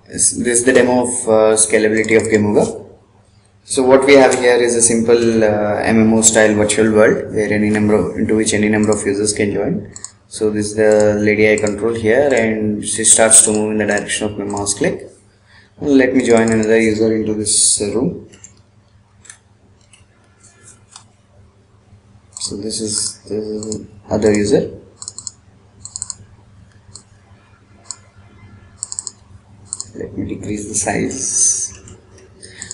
This is the demo of scalability of Gamooga. So what we have here is a simple MMO style virtual world where into which any number of users can join. So this is the lady I control here, and she starts to move in the direction of my mouse click. Let me join another user into this room. So this is the other user. Let me decrease the size.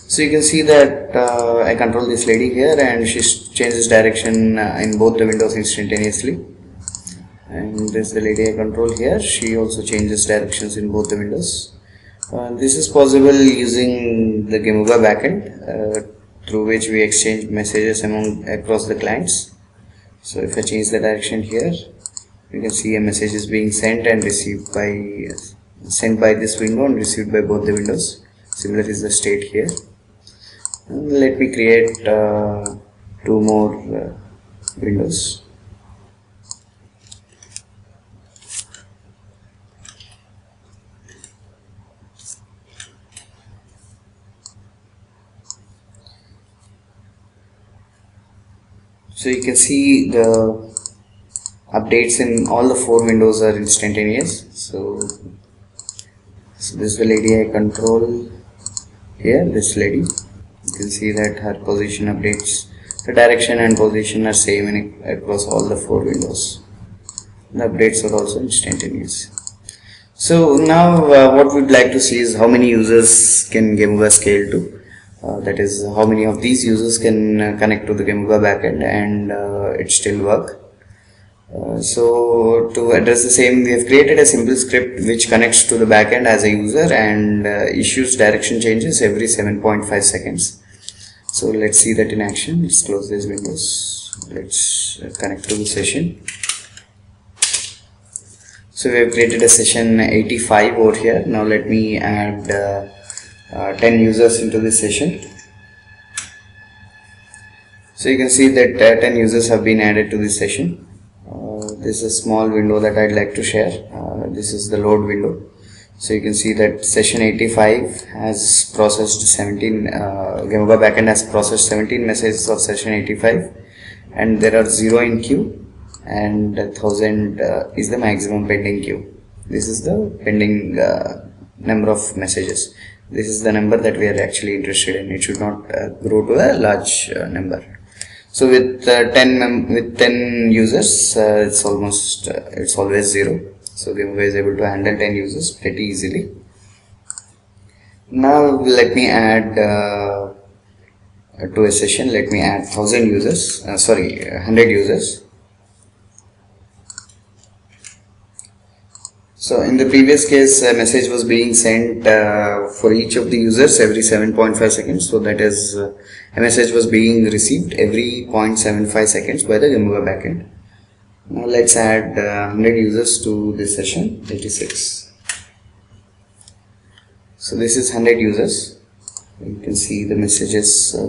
So you can see that I control this lady here, and she changes direction in both the windows instantaneously. And this is the lady I control here. She also changes directions in both the windows. This is possible using the Gamooga backend, through which we exchange messages across the clients. So if I change the direction here, you can see a message is being sent and received by this window and received by both the windows. Similar is the state here. And let me create 2 more windows. So you can see the updates in all the 4 windows are instantaneous. So this is the lady I control here, this lady. You can see that her position updates, the direction and position are same across all the 4 windows. The updates are also instantaneous. So now what we'd like to see is how many users can Gamooga scale to. That is, how many of these users can connect to the Gamooga backend and it still work. So to address the same, we have created a simple script which connects to the backend as a user and issues direction changes every 7.5 seconds. So let's see that in action. Let's close these windows. Let's connect to the session. So we have created a session 85 over here. Now let me add 10 users into this session. So you can see that 10 users have been added to this session. This is a small window that I'd like to share. This is the load window. So you can see that session 85 has processed 17, Gamooga backend has processed 17 messages of session 85, and there are 0 in queue, and 1000 is the maximum pending queue. This is the pending number of messages. This is the number that we are actually interested in. It should not grow to a large number. So with 10 users, it's always 0. So Gamooga is able to handle 10 users pretty easily. Now let me add to a session. Let me add 100 users. So in the previous case, a message was being sent for each of the users every 7.5 seconds. So that is, a message was being received every 0.75 seconds by the Gamooga backend. Now let's add 100 users to this session 86. So this is 100 users. You can see the messages. So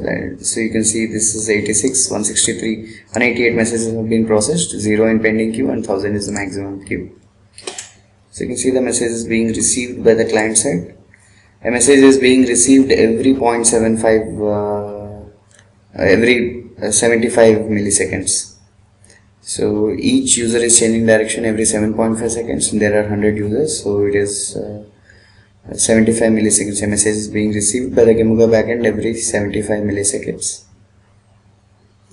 you can see this is 86, 163, 188 messages have been processed, 0 in pending queue, and 1000 is the maximum queue. So you can see the message is being received by the client side. A message is being received every 0.75, every 75 milliseconds. So each user is changing direction every 7.5 seconds, and there are 100 users. So it is 75 milliseconds. A message is being received by the Gamooga backend every 75 milliseconds,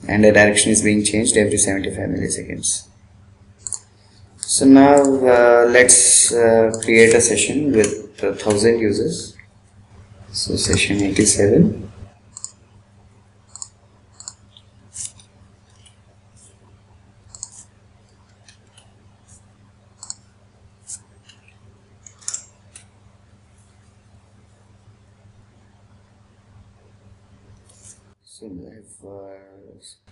and a direction is being changed every 75 milliseconds. So now let's create a session with 1000 users. So session 87. So I have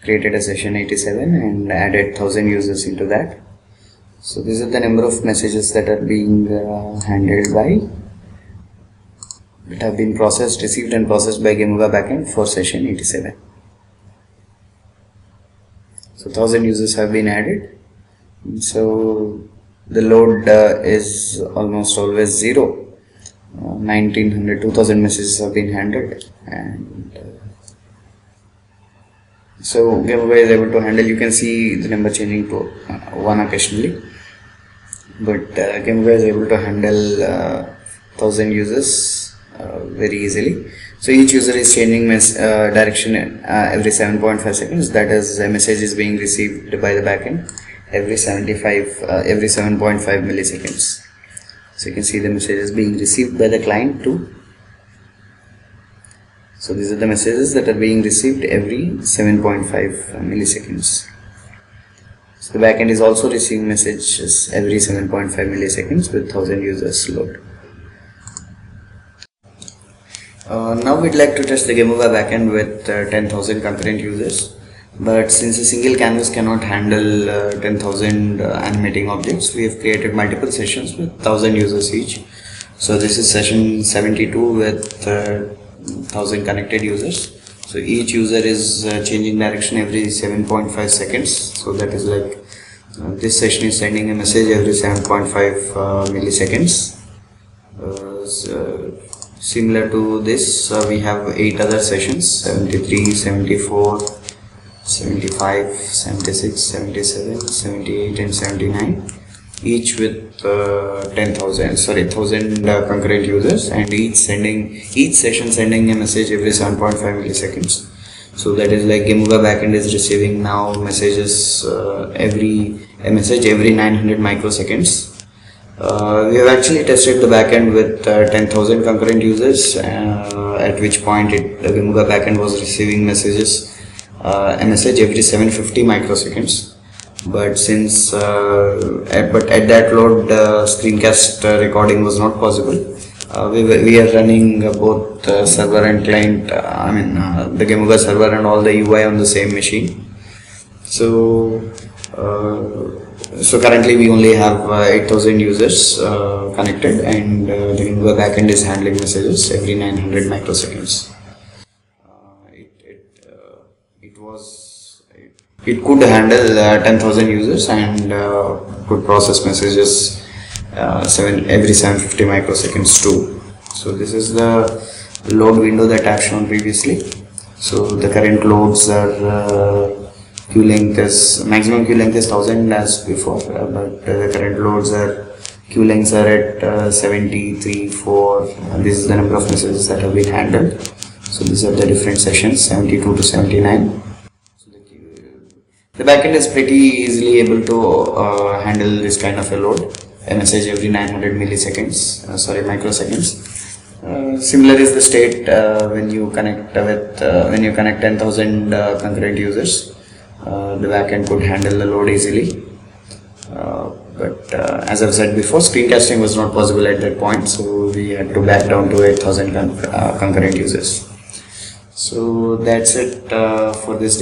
created a session 87 and added 1000 users into that. So these are the number of messages that are being that have been received and processed by Gamooga backend for session 87. So 1000 users have been added. So the load is almost always 0. 1900 2000 messages have been handled, and so Gamooga is able to handle. You can see the number changing to 1 occasionally, but Gamooga is able to handle 1000 users very easily. So each user is changing direction every 7.5 seconds. That is, a message is being received by the backend every 7.5 milliseconds. So you can see the messages being received by the client too. So these are the messages that are being received every 7.5 milliseconds. So the backend is also receiving messages every 7.5 milliseconds with 1000 users load. Now we'd like to test the Gamooga backend with 10,000 concurrent users, but since a single canvas cannot handle 10,000 animating objects, we have created multiple sessions with 1000 users each. So this is session 72 with 1000 connected users. So each user is changing direction every 7.5 seconds. So that is like this session is sending a message every 7.5 milliseconds. Similar to this, we have 8 other sessions: 73, 74, 75, 76, 77, 78 and 79, each with 10,000 concurrent users, and each session sending a message every 7.5 milliseconds. So that is like Gamooga backend is receiving now a message every 900 microseconds. We have actually tested the backend with 10,000 concurrent users, at which point the Gamooga backend was receiving a message every 750 microseconds. But since at that load screencast recording was not possible, we are running both server and client, the Gamooga server and all the UI on the same machine. So currently we only have 8,000 users connected, and the Gamooga backend is handling messages every 900 microseconds. It could handle 10,000 users and could process messages every 750 microseconds too. So this is the load window that I have shown previously. So the current loads are maximum queue length is 1000 as before, but the current loads queue lengths are at 73, 4, and this is the number of messages that have been handled. So these are the different sessions, 72 to 79. So the backend is pretty easily able to handle this kind of a load, a message every 900 microseconds. Similar is the state when you connect 10,000 concurrent users. The backend could handle the load easily, but as I've said before, screencasting was not possible at that point, so we had to back down to 8,000 concurrent users. So that's it for this.